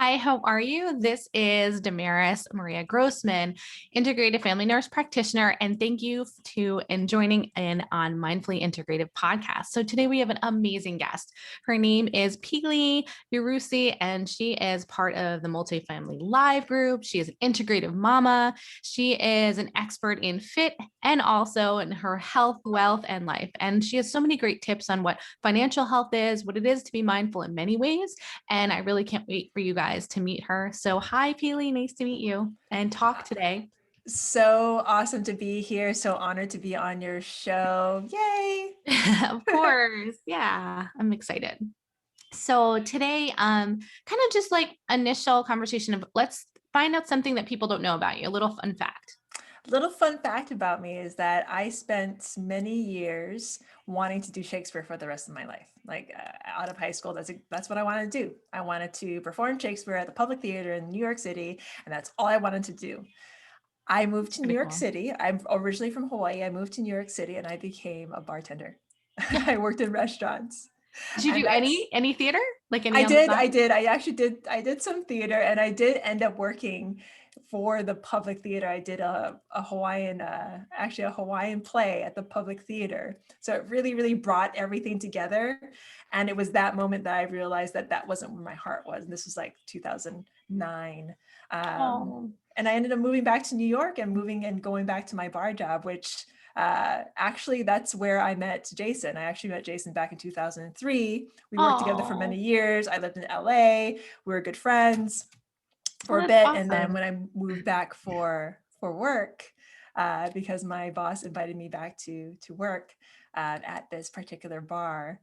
Hi, how are you? This is Damaris Maria Grossman, Integrative Family Nurse Practitioner, and thank you and joining in on Mindfully Integrative podcast. So today we have an amazing guest. Her name is Pili Yarusi, and she is part of the Multifamily Live group. She is an integrative mama. She is an expert in fit and also in her health, wealth, and life. And she has so many great tips on what financial health is, what it is to be mindful in many ways. And I really can't wait for you guys to meet her. So hi, Pili, nice to meet you and talk today. So awesome to be here. So honored to be on your show. Yay. Of course. Yeah, I'm excited. So today, kind of just like initial conversation of let's find out something that people don't know about you, a little fun fact. Little fun fact about me is that I spent many years wanting to do Shakespeare for the rest of my life. Out of high school, that's what I wanted to do. I wanted to perform Shakespeare at the Public Theater in New York City, and that's all I wanted to do. I moved to New Pretty York cool. City. I'm originally from Hawaii. I moved to New York City and I became a bartender. I worked in restaurants. Did you And do that's any theater? Like any I on the did, side? I did. I did some theater and I did end up working for the public theater. I did a Hawaiian, actually a Hawaiian play at the public theater. So it really, really brought everything together. And it was that moment that I realized that that wasn't where my heart was. And this was like 2009. Oh, And I ended up moving back to New York and moving and going back to my bar job, which actually that's where I met Jason. I actually met Jason back in 2003. We worked together for many oh, years. I lived in LA. We were good friends well, for a that's bit. And then awesome. when I moved back for work, because my boss invited me back to work at this particular bar,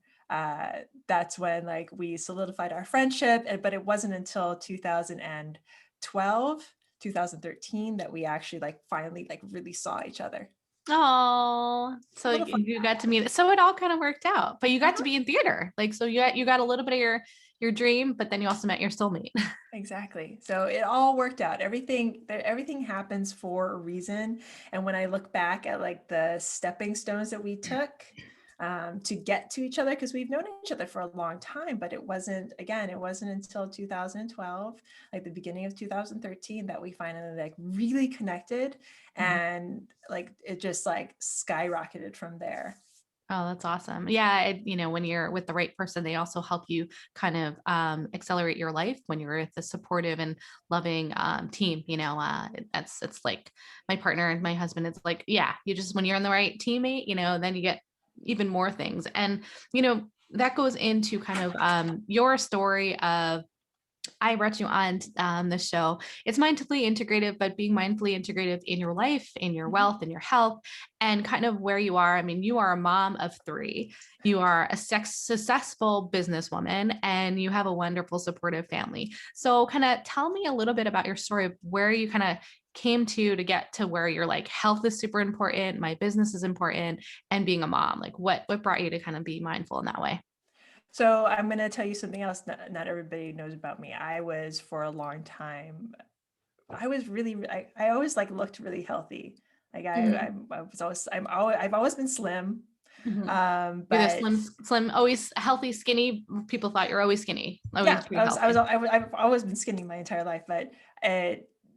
that's when like we solidified our friendship. But it wasn't until 2012, 2013 that we actually like finally like really saw each other. Oh, so A little fun you got fact. to meet. So it all kind of worked out, but you got to Uh-huh. be in theater. Like, so you got a little bit of your dream, but then you also met your soulmate. Exactly. So it all worked out. Everything happens for a reason. And when I look back at like the stepping stones that we took to get to each other, because we've known each other for a long time, but it wasn't until 2012, like the beginning of 2013, that we finally like really connected, and like it just like skyrocketed from there. Oh, that's awesome. Yeah, when you're with the right person, they also help you kind of accelerate your life when you're with a supportive and loving team. It's like my partner and my husband. It's like, yeah, you just when you're in the right teammate, then you get even more things. And that goes into kind of your story of I brought you on the show. It's mindfully integrative, but being mindfully integrative in your life, in your Mhm. wealth, in your health, and kind of where you are. I mean, you are a mom of three. You are a successful businesswoman, and you have a wonderful, supportive family. So, kind of tell me a little bit about your story of where you kind of came to get to where you're like, health is super important, my business is important, and being a mom. Like, what brought you to kind of be mindful in that way? So I'm going to tell you something else not everybody knows about me. I was for a long time, I always like looked really healthy. Like Mhm. I was always, I've always been slim. Mhm. You're the But slim, always healthy, skinny. People thought you're always skinny, always yeah, pretty healthy. I've always been skinny my entire life. But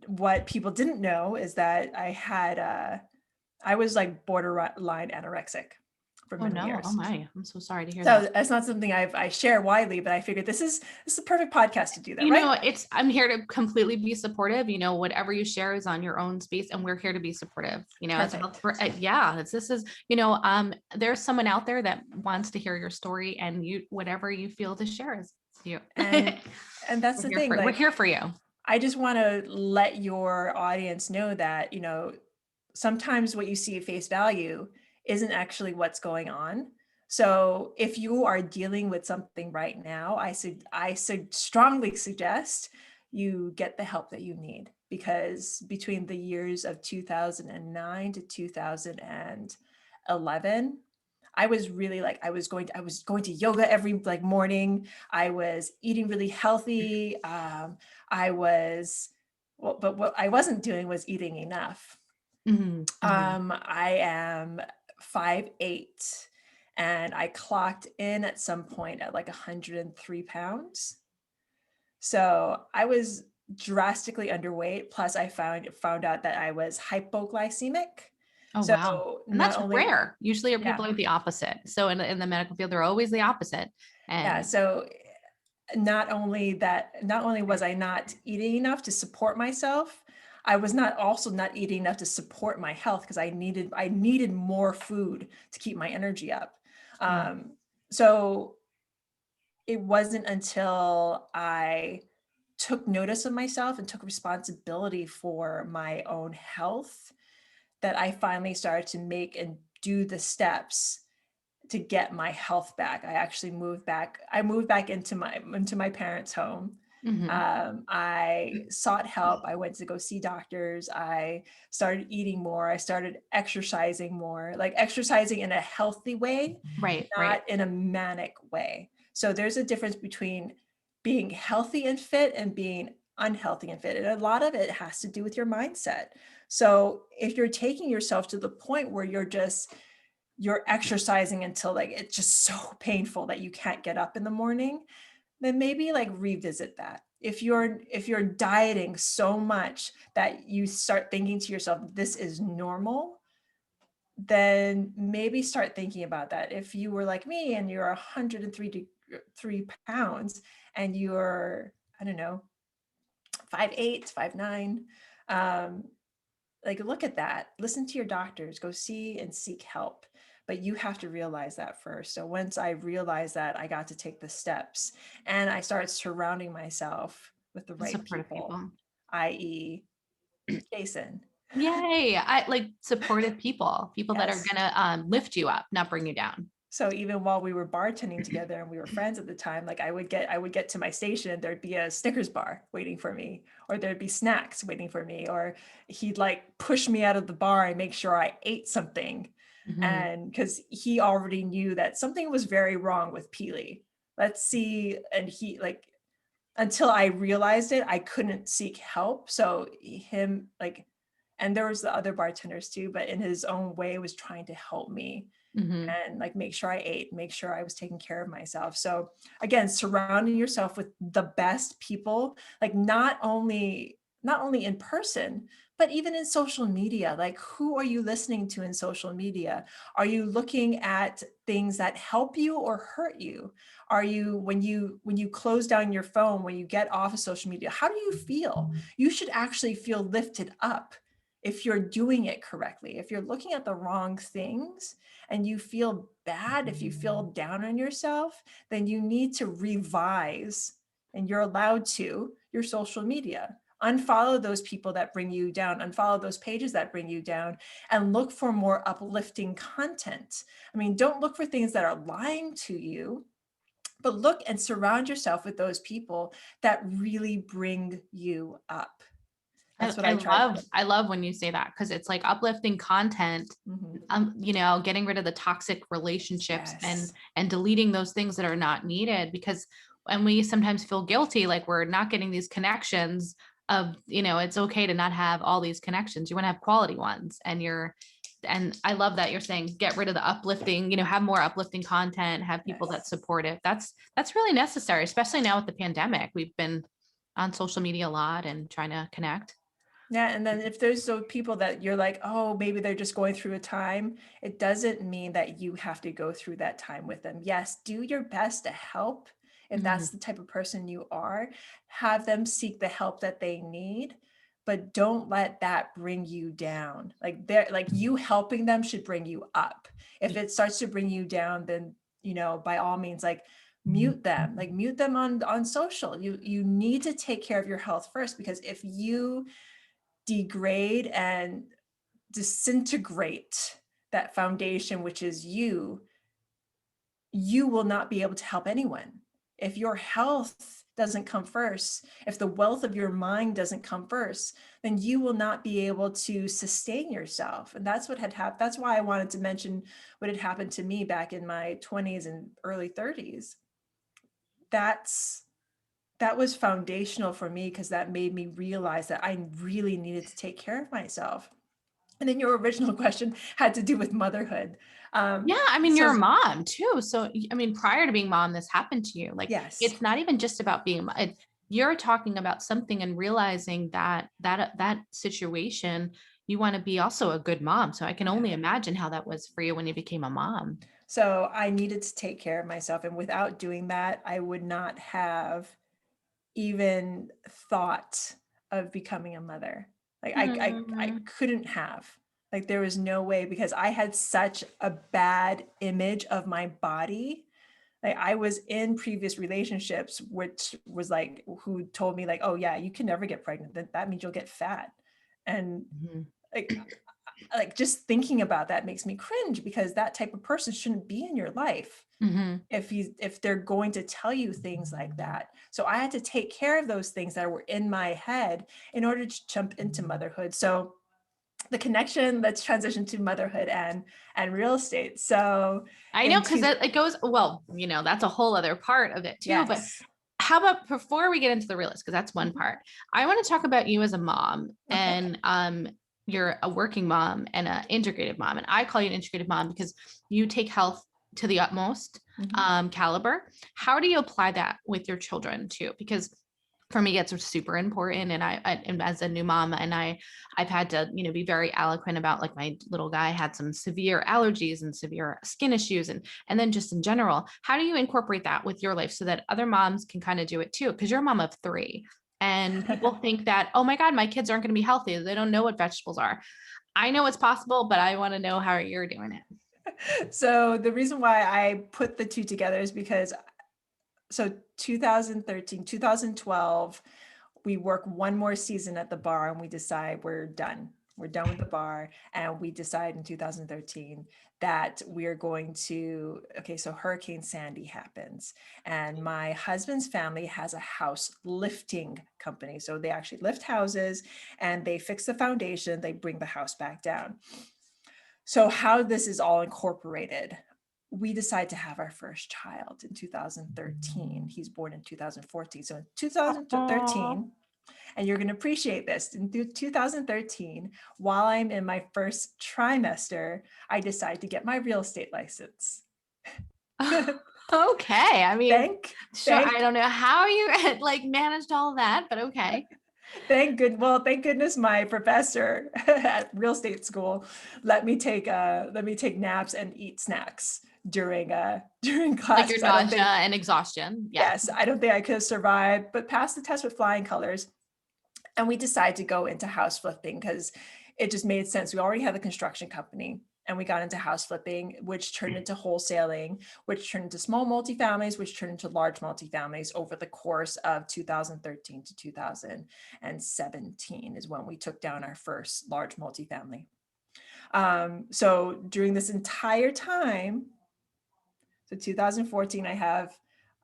what people didn't know is that I was like borderline anorexic for Oh many no! Oh years. my! I'm so sorry to hear that. So that's not something I share widely, but I figured this is the perfect podcast to do that, right? I'm here to completely be supportive. Whatever you share is on your own space, and we're here to be supportive. As health, Perfect. yeah. This is, there's someone out there that wants to hear your story, and whatever you feel to share is you. And that's the thing, We're like here for you. I just want to let your audience know that, sometimes what you see at face value isn't actually what's going on. So if you are dealing with something right now, strongly suggest you get the help that you need, because between the years of 2009 to 2011, I was really like I was going to yoga every like morning. I was eating really healthy. I was but what I wasn't doing was eating enough. Mhm, mhm. I am 5'8", and I clocked in at some point at like 103 pounds. So I was drastically underweight. Plus I found out that I was hypoglycemic. Oh, wow. So And not that's only, rare. Usually yeah, people are the opposite. So in the medical field, they're always the opposite. yeah. And So not only was I not eating enough to support myself, I was not also not eating enough to support my health because I needed more food to keep my energy up. yeah. So it wasn't until I took notice of myself and took responsibility for my own health that I finally started to make and do the steps to get my health back. I actually moved back. I moved back into my parents' home. Mhm. I sought help. I went to go see doctors. I started eating more. I started exercising more, like exercising in a healthy way, Right, right. not in a manic way. So there's a difference between being healthy and fit and being unhealthy and fit. And a lot of it has to do with your mindset. So if you're taking yourself to the point where you're exercising until like it's just so painful that you can't get up in the morning, then maybe like revisit that. If you're dieting so much that you start thinking to yourself this is normal, then maybe start thinking about that. If you were like me and you're 103 pounds and you're, I don't know, 5'8", 5'9", like look at that, listen to your doctors, go see and seek help. But you have to realize that first. So once I realized that, I got to take the steps and I started surrounding myself with the right Supportive people, people. i.e. Jason. Yay. I like supportive people that are Yes. gonna lift you up, not bring you down. So even while we were bartending together and we were friends at the time, like I would get to my station and there'd be a Snickers bar waiting for me, or there'd be snacks waiting for me, or he'd like push me out of the bar and make sure I ate something. Mhm. And because he already knew that something was very wrong with Pili. Let's see. And he like until I realized it, I couldn't seek help. So him like, and there was the other bartenders too, but in his own way was trying to help me Mhm. and like make sure I ate, make sure I was taking care of myself. So again, surrounding yourself with the best people, like not only in person, but even in social media. Like who are you listening to in social media? Are you looking at things that help you or hurt you? Are you when you close down your phone, when you get off of social media, how do you feel? You should actually feel lifted up if you're doing it correctly. If you're looking at the wrong things, and you feel bad, if you feel down on yourself, then you need to revise, and you're allowed to, your social media. Unfollow those people that bring you down, unfollow those pages that bring you down, and look for more uplifting content. I mean, don't look for things that are lying to you, but look and surround yourself with those people that really bring you up. I, That's what I I tried. love I love when you say that because it's like uplifting content, Mhm. getting rid of the toxic relationships Yes. and deleting those things that are not needed because when we sometimes feel guilty, like we're not getting these connections of, it's okay to not have all these connections. You want to have quality ones and I love that you're saying get rid of the uplifting, have more uplifting content, have people Yes. that support it. That's really necessary, especially now with the pandemic. We've been on social media a lot and trying to connect. Yeah, and then if there's those people that you're like, oh, maybe they're just going through a time, it doesn't mean that you have to go through that time with them. Yes, do your best to help if Mhm. that's the type of person you are. Have them seek the help that they need, but don't let that bring you down. Like you helping them should bring you up. If it starts to bring you down, then by all means, like mute them on social. You need to take care of your health first, because if you degrade and disintegrate that foundation, which is you will not be able to help anyone. If your health doesn't come first, if the wealth of your mind doesn't come first, then you will not be able to sustain yourself. And that's what had happened. That's why I wanted to mention what had happened to me back in my 20s and early 30s. That's that was foundational for me, because that made me realize that I really needed to take care of myself. And then your original question had to do with motherhood. Yeah, I mean, So you're a mom too. So, I mean, prior to being mom, this happened to you. Like, yes, it's not even just about being, you're talking about something and realizing that situation, you want to be also a good mom. So I can only Yeah. imagine how that was for you when you became a mom. So I needed to take care of myself. And without doing that, I would not have even thought of becoming a mother. Like I Mm, couldn't have. Like there was no way, because I had such a bad image of my body. Like I was in previous relationships, which was like, who told me like, oh yeah, you can never get pregnant. That means you'll get fat. And mhm, like, just thinking about that makes me cringe, because that type of person shouldn't be in your life mhm. if they're going to tell you things like that. So I had to take care of those things that were in my head in order to jump into motherhood. So the connection, let's transition to motherhood and real estate. So I know, in because two, it goes, well, that's a whole other part of it too. But yes. how about before we get into the realist, because that's one Mhm. part, I want to talk about you as a mom, Okay. and you're a working mom and an integrated mom. And I call you an integrated mom because you take health to the utmost Mhm. caliber. How do you apply that with your children too? Because for me, it's super important. And and as a new mom, and I've had to, be very eloquent about, like, my little guy had some severe allergies and severe skin issues, and then just in general, how do you incorporate that with your life so that other moms can kind of do it too? Because you're a mom of three, and people think that, oh my God, my kids aren't going to be healthy. They don't know what vegetables are. I know it's possible, but I want to know how you're doing it. So the reason why I put the two together is because, so 2013, 2012, we work one more season at the bar and we decide we're done. We're done with the bar. And we decide in 2013 that we're going to, okay, so Hurricane Sandy happens. And my husband's family has a house lifting company. So they actually lift houses and they fix the foundation, they bring the house back down. So how this is all incorporated, we decide to have our first child in 2013. He's born in 2014. So in Aw. 2013, and you're going to appreciate this, in 2013, while I'm in my first trimester, I decide to get my real estate license. Okay. I mean, thank sure. I thank don't know how you like managed all of that, but okay. thank goodness my professor at real estate school let me take naps and eat snacks during during Like class, your because I don't nausea think, and exhaustion. Yeah. yes, I don't think I could have survived, but passed the test with flying colors. And we decided to go into house flipping because it just made sense. We already had a construction company and we got into house flipping, which turned into wholesaling, which turned into small multifamilies, which turned into large multifamilies over the course of 2013 to 2017 is when we took down our first large multifamily. So during this entire time, so 2014, I have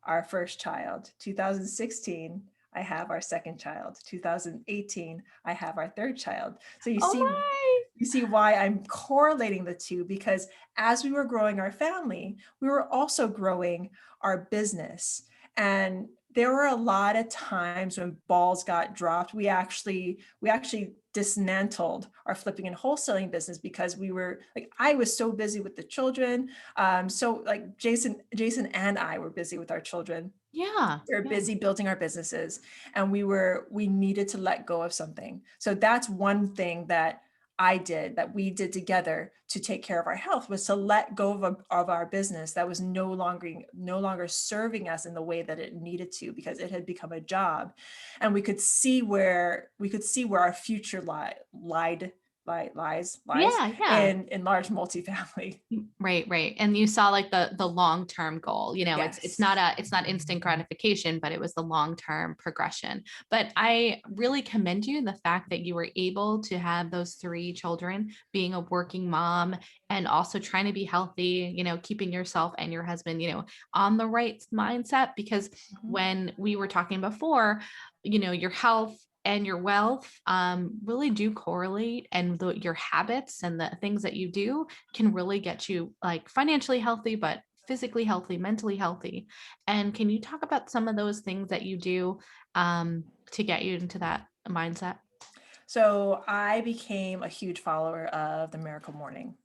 our first child. 2016, I have our second child. 2018, I have our third child. So Oh my. you see why I'm correlating the two, because as we were growing our family, we were also growing our business. And there were a lot of times when balls got dropped. We actually dismantled our flipping and wholesaling business because we were like, I was so busy with the children. So like Jason and I were busy with our children. Yeah. We were Yeah. busy building our businesses, and we needed to let go of something. So that's one thing that we did together to take care of our health, was to let go of our business that was no longer serving us in the way that it needed to, because it had become a job. And we could see where our future lies Yeah. Yeah. in large multifamily. Right, right. And you saw like the long-term goal, it's Yes. not instant gratification, but it was the long-term progression. But I really commend you the fact that you were able to have those three children, being a working mom and also trying to be healthy, keeping yourself and your husband, on the right mindset. Because Mhm. when we were talking before, your health and your wealth really do correlate, and your habits and the things that you do can really get you like financially healthy, but physically healthy, mentally healthy. And can you talk about some of those things that you do to get you into that mindset? So I became a huge follower of the Miracle Morning.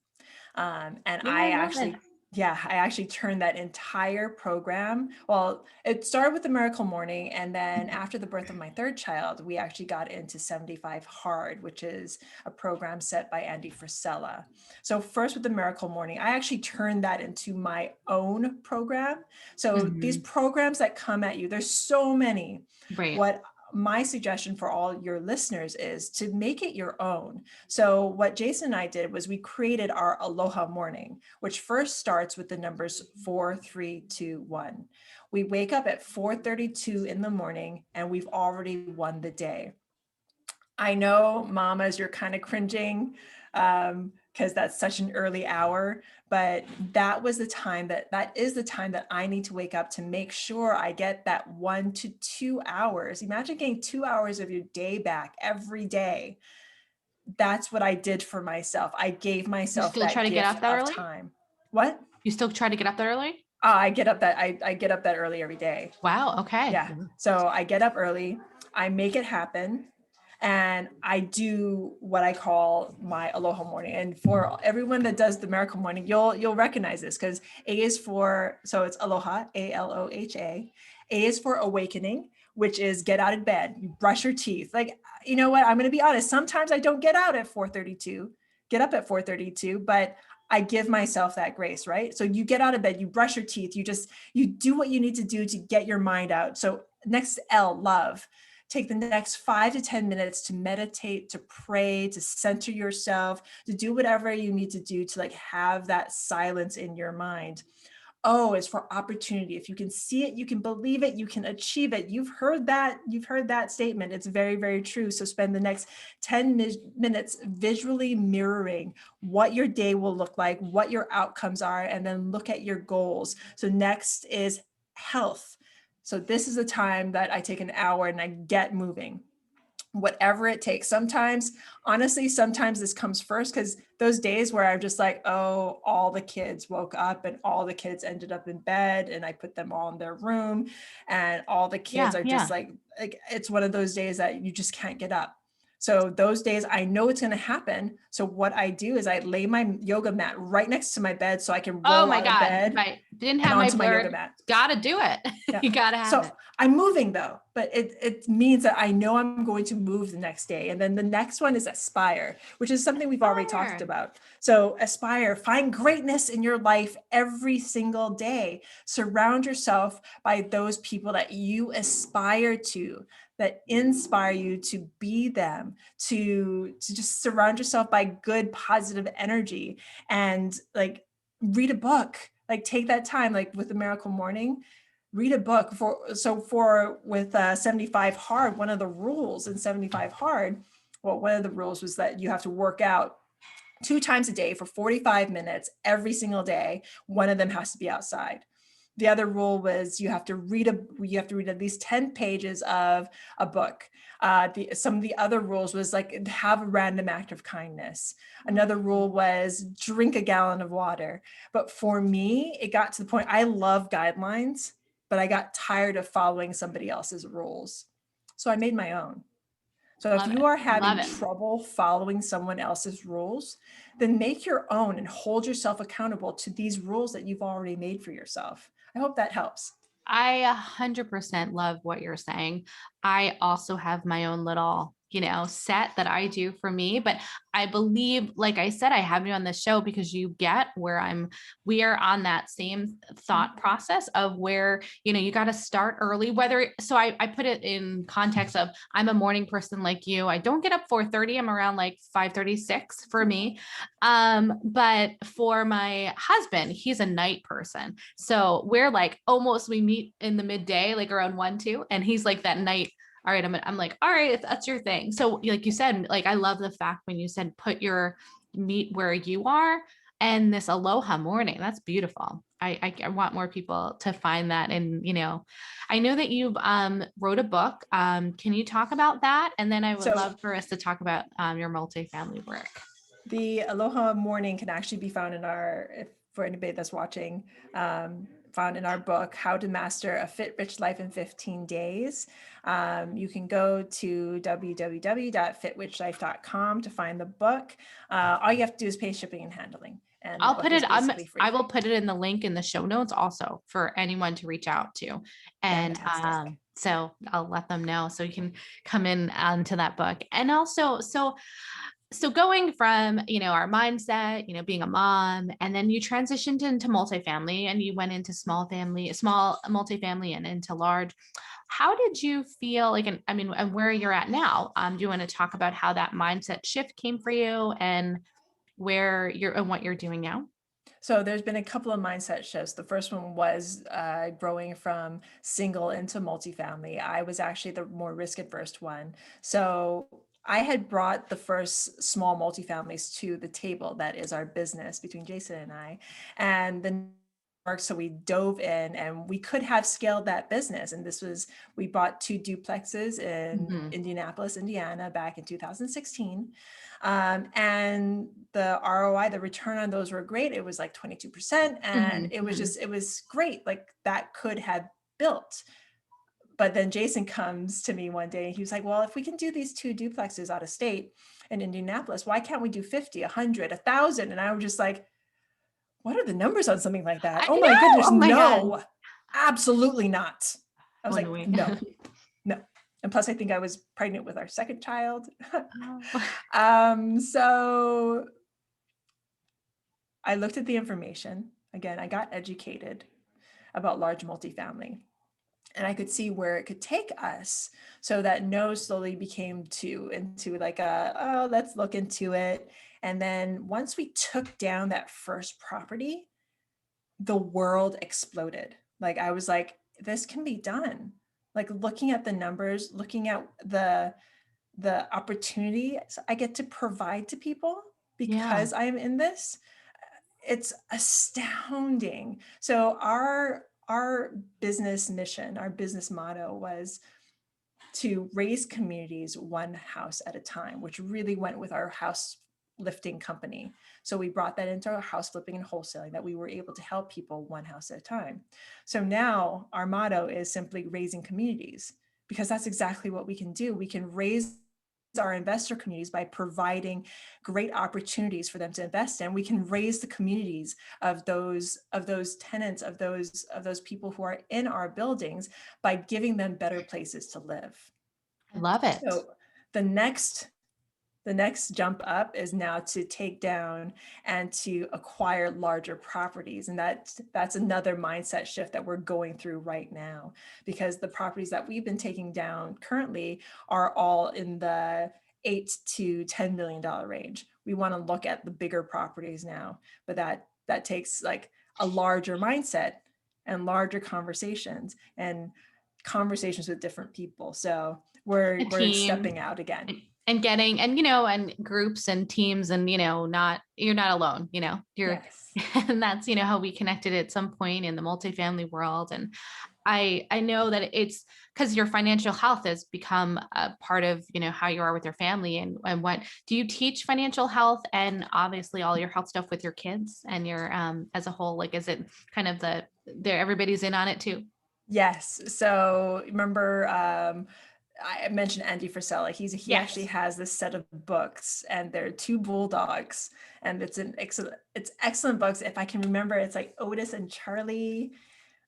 And Yeah, I I love actually, it. Yeah, I actually turned that entire program. Well, it started with the Miracle Morning. And then after the birth of my third child, we actually got into 75 Hard, which is a program set by Andy Frisella. So first with the Miracle Morning, I actually turned that into my own program. So these Mhm. programs that come at you, there's so many. Right. What my suggestion for all your listeners is to make it your own. So what Jason and I did was we created our Aloha Morning, which first starts with the numbers 4, 3, 2, 1. We wake up at 4:32 in the morning and we've already won the day. I know, mamas, you're kind of cringing because that's such an early hour, but that is the time that I need to wake up to make sure I get that 1 to 2 hours. Imagine getting 2 hours of your day back every day. That's what I did for myself. I gave You myself still try that to get gift up that of early? time. What? You still try to get up that early? I get up that early every day. Wow. Okay. Yeah. So I get up early, I make it happen, and I do what I call my Aloha Morning. And for everyone that does the Miracle Morning, you'll recognize this because A is for, so it's Aloha, Aloha. A is for awakening, which is get out of bed, you brush your teeth. Like, you know what? I'm going to be honest. Sometimes I don't get out at 4:32, get up at 4:32, but I give myself that grace, right? So you get out of bed, you brush your teeth, you do what you need to do to get your mind out. So next L, love. Take the next 5 to 10 minutes to meditate, to pray, to center yourself, to do whatever you need to do to like have that silence in your mind. O is for opportunity. If you can see it, you can believe it, you can achieve it. You've heard that statement. It's very, very true. So spend the next 10 minutes visually mirroring what your day will look like, what your outcomes are, and then look at your goals. So next is health. So this is a time that I take an hour and I get moving, whatever it takes. Sometimes, honestly, sometimes this comes first because those days where I'm just like, oh, all the kids woke up and all the kids ended up in bed and I put them all in their room and all the kids Yeah. are just Yeah. like it's one of those days that you just can't get up. So those days I know it's going to happen. So what I do is I lay my yoga mat right next to my bed so I can Oh roll my out of God. bed Right. Didn't and have my onto my yoga blurred. mat. Gotta do it. Yeah. You gotta have So it. I'm moving though, but it means that I know I'm going to move the next day. And then the next one is aspire, which is something we've already talked Fire. about. So aspire, find greatness in your life every single day. Surround yourself by those people that you aspire to, that inspire you to be them, to just surround yourself by good, positive energy and like read a book, like take that time, like with the Miracle Morning, read a book. For with 75 Hard, one of the rules in 75 Hard, well, one of the rules was that you have to work out 2 times a day for 45 minutes every single day. One of them has to be outside. The other rule was you have to read at least 10 pages of a book. Some of the other rules was like have a random act of kindness. Another rule was drink a gallon of water. But for me, it got to the point, I love guidelines, but I got tired of following somebody else's rules. So I made my own. So if Love you it. are Love having it. trouble following someone else's rules, then make your own and hold yourself accountable to these rules that you've already made for yourself. I hope that helps. I 100% love what you're saying. I also have my own little, set that I do for me, but I believe, like I said, I have you on the show because you get we are on that same thought process of where, you got to start early, so I put it in context of I'm a morning person like you. I don't get up 4:30. I'm around like 5:36 for me. But for my husband, he's a night person. So we're like we meet in the midday, like around 1, 2, and he's like that night. All right, I'm like, all right, that's your thing. So like you said, like I love the fact when you said put your meet where you are and this Aloha Morning. That's beautiful. I want more people to find that. And I know that you've wrote a book. Can you talk about that? And then I would So love for us to talk about your multifamily work. the Aloha Morning can actually be found for anybody that's watching, found in our book, How to Master a Fit Rich Life in 15 Days. You can go to www.fitrichlifecom to find the book. All you have to do is pay shipping and handling. and the I'll book put is it, basically I free. will put it in the link in the show notes also for anyone to reach out to. And Fantastic. so I'll let them know so you can come in onto that book. And also, so going from, our mindset, being a mom, and then you transitioned into multifamily and you went into small multifamily and into large. How did you feel like, and I mean, and where you're at now? Do you want to talk about how that mindset shift came for you and where you're and what you're doing now? So there's been a couple of mindset shifts. The first one was growing from single into multifamily. I was actually the more risk adverse one. So I had brought the first small multifamilies to the table. That is our business between Jason and I. And then so we dove in and we could have scaled that business. And we bought 2 duplexes in Mhm. Indianapolis, Indiana back in 2016. And the ROI, the return on those were great. It was like 22%. And Mhm. it was Mhm. just, it was great. Like that could have built. But then Jason comes to me one day and he was like, well, if we can do these 2 duplexes out of state in Indianapolis, why can't we do 50, 100, 1,000? And I was just like, what are the numbers on something like that? I Oh my know. goodness, Oh my God. no, absolutely not. I was Oh, no, like, wait. no, no. And plus, I think I was pregnant with our second child. Oh. So I looked at the information. Again, I got educated about large multifamily and I could see where it could take us. So that no slowly became two into like oh, let's look into it. And then once we took down that first property, the world exploded. Like I was like, this can be done. Like looking at the numbers, looking at the opportunity I get to provide to people Yeah. because I am in this, it's astounding. So our business mission, our business motto was to raise communities one house at a time, which really went with our house lifting company. So we brought that into our house flipping and wholesaling, that we were able to help people one house at a time. So now our motto is simply raising communities, because that's exactly what we can do. We can raise our investor communities by providing great opportunities for them to invest in. We can raise the communities of those tenants, of those people who are in our buildings by giving them better places to live. I love it. So the next jump up is now to take down and to acquire larger properties. And that's another mindset shift that we're going through right now, because the properties that we've been taking down currently are all in the $8 to $10 million range. We want to look at the bigger properties now, but that takes like a larger mindset and larger conversations and conversations with different people. So A we're team stepping out again. and getting, and, and groups and teams and, you're not alone, Yes. and that's, how we connected at some point in the multifamily world. And I know that it's because your financial health has become a part of, how you are with your family, and what do you teach financial health and obviously all your health stuff with your kids and your, as a whole, like, is it kind of everybody's in on it too? Yes. So remember, I mentioned Andy Frisella. He actually Yes. has this set of books, and they're 2 bulldogs, and it's excellent books. If I can remember, it's like Otis and Charlie.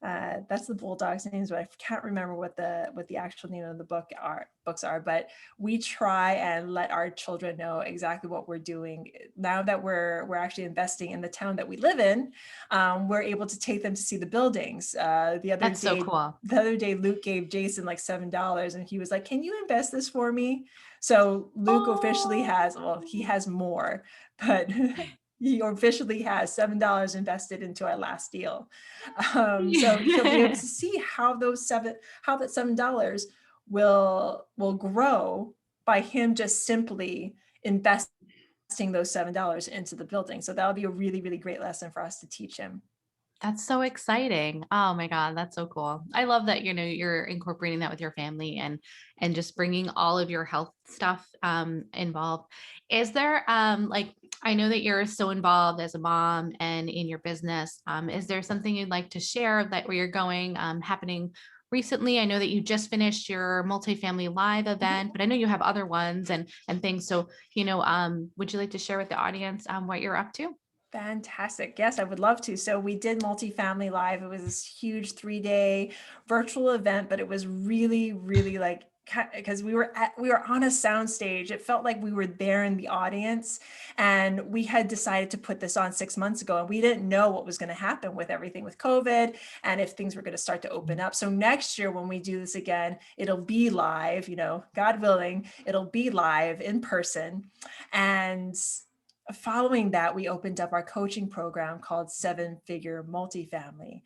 That's the bulldog's names, but I can't remember what the actual name of the books are. But we try and let our children know exactly what we're doing now that we're actually investing in the town that we live in. We're able to take them to see the buildings. That's so cool. The other day, Luke gave Jason like $7, and he was like, "Can you invest this for me?" So Luke officially has, well, he Oh. has more, but he officially has $7 invested into our last deal. So he'll be able to see how that $7 will grow by him just simply investing those $7 into the building. So that'll be a really, really great lesson for us to teach him. That's so exciting. Oh my God, that's so cool. I love that, you're incorporating that with your family and just bringing all of your health stuff involved. Is there like, I know that you're so involved as a mom and in your business. Is there something you'd like to share that where you're going happening recently? I know that you just finished your multifamily live event, but I know you have other ones and things. So, would you like to share with the audience what you're up to? Fantastic. Yes, I would love to. So we did Multifamily Live. It was this huge 3-day virtual event, but it was really, really like, because we were on a sound stage. It felt like we were there in the audience, and we had decided to put this on 6 months ago, and we didn't know what was going to happen with everything with COVID and if things were going to start to open up. So next year when we do this again, it'll be live, God willing, it'll be live in person. And following that, we opened up our coaching program called 7-Figure Multifamily.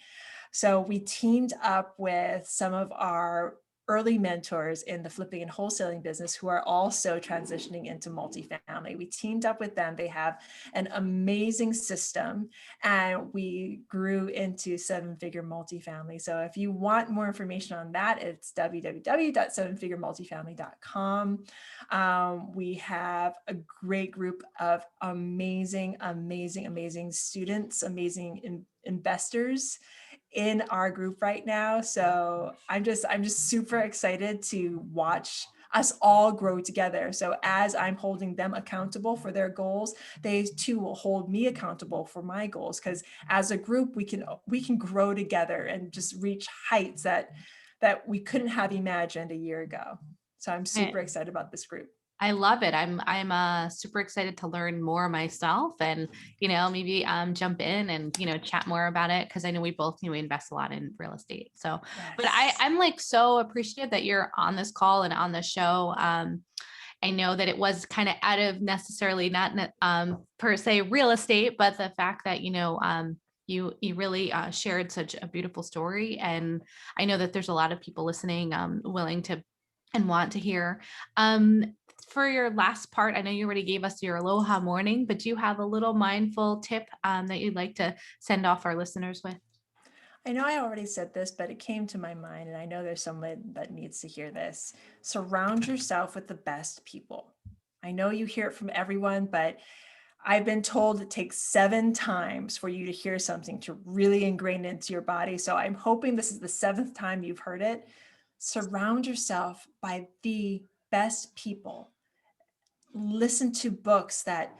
So we teamed up with some of our early mentors in the flipping and wholesaling business who are also transitioning into multifamily. We teamed up with them. They have an amazing system, and we grew into 7-Figure Multifamily. So if you want more information on that, it's www.7figuremultifamily.com. We have a great group of amazing, amazing, amazing students, amazing investors in our group right now. So I'm just super excited to watch us all grow together. So as I'm holding them accountable for their goals, they too will hold me accountable for my goals. Because as a group, we can grow together and just reach heights that we couldn't have imagined a year ago. So I'm super excited about this group. I love it. I'm super excited to learn more myself, and maybe jump in and chat more about it, because I know we both invest a lot in real estate. So, Yes. but I'm like so appreciative that you're on this call and on the show. I know that it was kind of out of necessarily not per se real estate, but the fact that you really shared such a beautiful story, and I know that there's a lot of people listening willing to and want to hear. For your last part, I know you already gave us your Aloha morning, but do you have a little mindful tip that you'd like to send off our listeners with? I know I already said this, but it came to my mind, and I know there's someone that needs to hear this. Surround yourself with the best people. I know you hear it from everyone, but I've been told it takes 7 times for you to hear something to really ingrain into your body. So I'm hoping this is the 7th time you've heard it. Surround yourself by the best people. Listen to books, like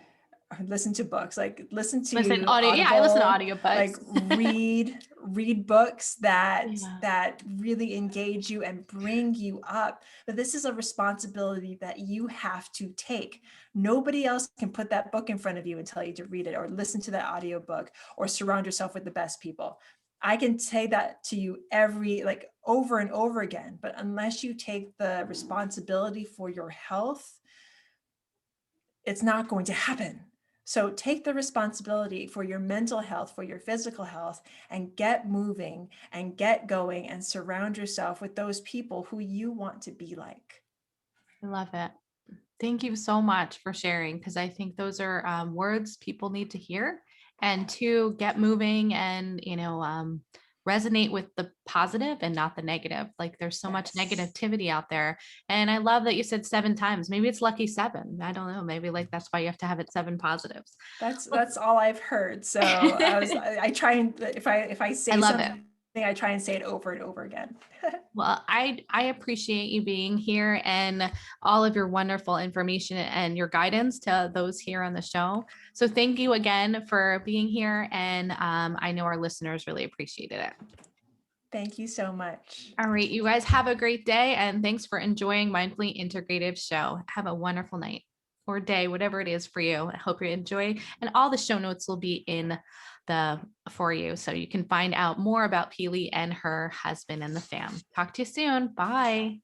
listen Listen, to audio. Yeah, I listen to Audible, like audiobooks. read books that Yeah. really engage you and bring you up. But this is a responsibility that you have to take. Nobody else can put that book in front of you and tell you to read it, or listen to that audiobook, or surround yourself with the best people. I can say that to you over and over again, but unless you take the responsibility for your health, it's not going to happen. So take the responsibility for your mental health, for your physical health, and get moving and get going, and surround yourself with those people who you want to be like. I love it. Thank you so much for sharing, because I think those are words people need to hear, and to get moving and, resonate with the positive and not the negative. Like there's so much Yes. negativity out there. And I love that you said 7 times. Maybe it's lucky 7. I don't know. Maybe like that's why you have to have it 7 positives. That's all I've heard. So I try, and if I I say love it. something, I try and say it over and over again. Well, I appreciate you being here and all of your wonderful information and your guidance to those here on the show. So thank you again for being here. And I know our listeners really appreciated it. Thank you so much. All right, you guys have a great day. And thanks for enjoying Mindfully Integrative Show. Have a wonderful night or day, whatever it is for you. I hope you enjoy. And all the show notes will be in for you, so you can find out more about Pili and her husband and the fam. Talk to you soon. Bye.